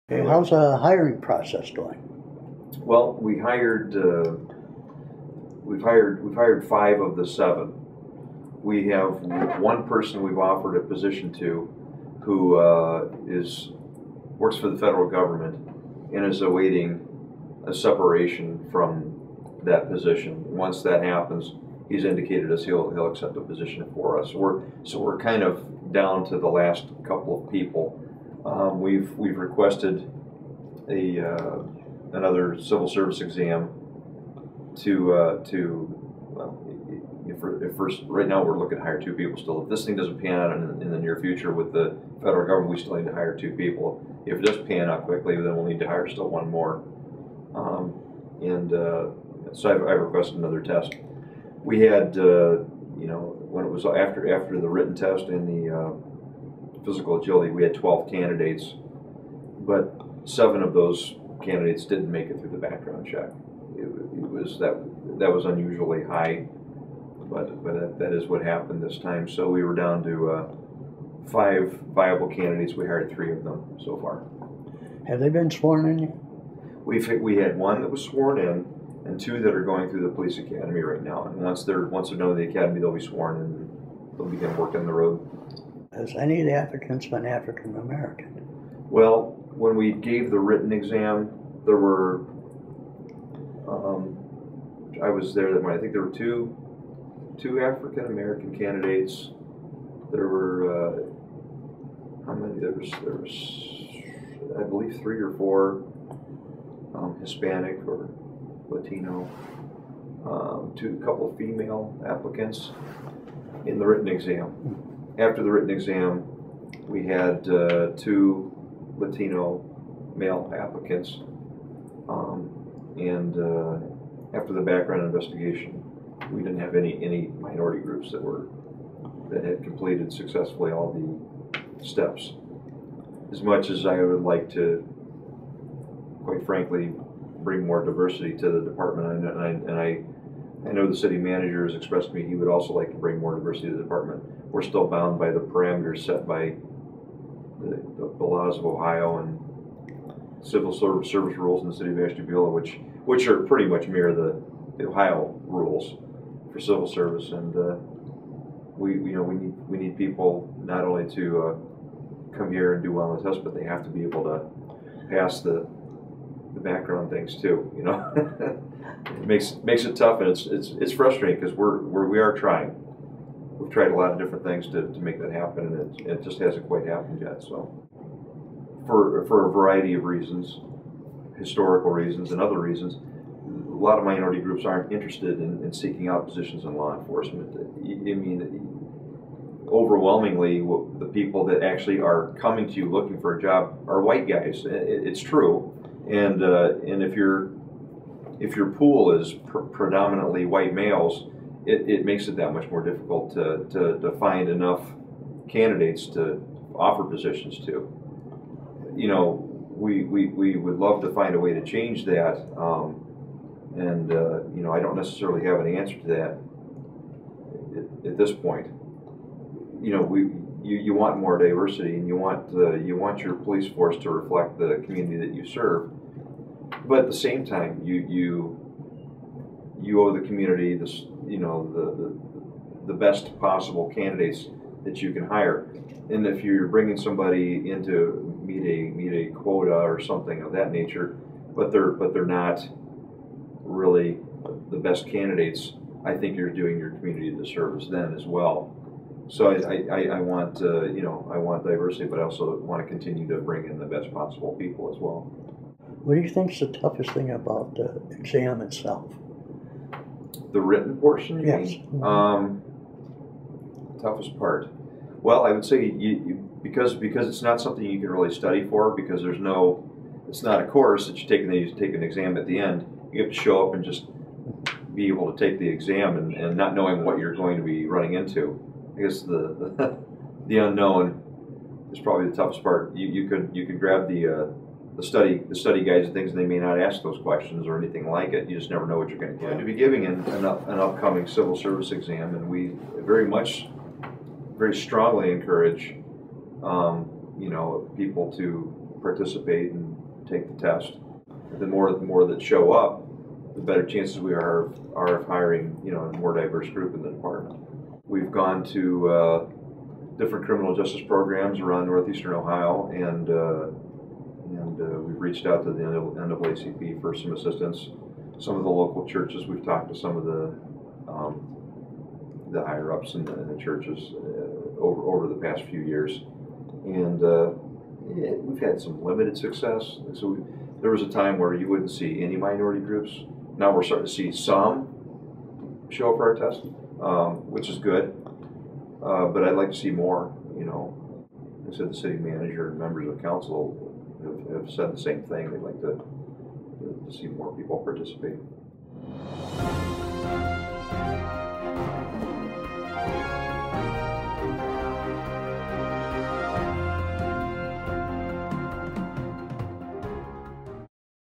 Okay, how's the hiring process going? Well, we've hired 5 of the 7. We have one person we've offered a position to, who works for the federal government and is awaiting a separation from that position. Once that happens, he's indicated us he'll accept a position for us. We're kind of down to the last couple of people. We've requested another civil service exam first. Right now we're looking to hire 2 people still. If this thing doesn't pan out in the near future with the federal government, we still need to hire 2 people. If it does pan out quickly, then we'll need to hire still 1 more. So I've requested another test. We had, when it was after the written test and the physical agility, we had 12 candidates, but 7 of those candidates didn't make it through the background check. That was unusually high, but that is what happened this time. So we were down to 5 viable candidates. We hired 3 of them so far. Have they been sworn in yet? We had 1 that was sworn in, and 2 that are going through the police academy right now. And once they're done with the academy, they'll be sworn in and they'll begin work on the road. Has any of the applicants been African American? Well, when we gave the written exam, there were I was there that morning. I think there were two African American candidates. There were how many? There was I believe 3 or 4 Hispanic or Latino. A couple of female applicants in the written exam. After the written exam, we had 2 Latino male applicants, and after the background investigation, we didn't have any minority groups that had completed successfully all the steps. As much as I would like to, quite frankly, bring more diversity to the department, I know the city manager has expressed to me he would also like to bring more diversity to the department. We're still bound by the parameters set by the laws of Ohio and civil service rules in the city of Ashtabula, which are pretty much mirror the Ohio rules for civil service. And we need people not only to come here and do well on the test, but they have to be able to pass the background things too. It makes it tough, and it's frustrating because we are trying. We've tried a lot of different things to make that happen, and it just hasn't quite happened yet. So, for a variety of reasons, historical reasons and other reasons, a lot of minority groups aren't interested in seeking out positions in law enforcement. I mean, overwhelmingly, the people that actually are coming to you looking for a job are white guys. It's true, and if your pool is predominantly white males, it makes it that much more difficult to find enough candidates to offer positions to. We would love to find a way to change that, I don't necessarily have an answer to that at this point. You want more diversity, and you want your police force to reflect the community that you serve. But at the same time, you owe the community the best possible candidates that you can hire. And if you're bringing somebody in to meet a quota or something of that nature, but they're not really the best candidates, I think you're doing your community a disservice then as well. So I want I want diversity, but I also want to continue to bring in the best possible people as well. What do you think is the toughest thing about the exam itself? The written portion, you yes. mean? Toughest part. Well, I would say because it's not something you can really study for, because it's not a course that you take and then you take an exam at the end. You have to show up and just be able to take the exam and not knowing what you're going to be running into. I guess the unknown is probably the toughest part. You could grab the study guides and things, and they may not ask those questions or anything like it. You just never know what you're going to get. To be giving an upcoming civil service exam, and we very strongly encourage people to participate and take the test. The more that show up, the better chances we are of hiring, you know, a more diverse group in the department. We've gone to different criminal justice programs around northeastern Ohio, and we've reached out to the NAACP for some assistance. Some of the local churches, we've talked to some of the higher ups in the churches over the past few years, and we've had some limited success. So there was a time where you wouldn't see any minority groups. Now we're starting to see some show up for our test, which is good. But I'd like to see more. You know, I said the city manager and members of council have said the same thing. They'd like to see more people participate.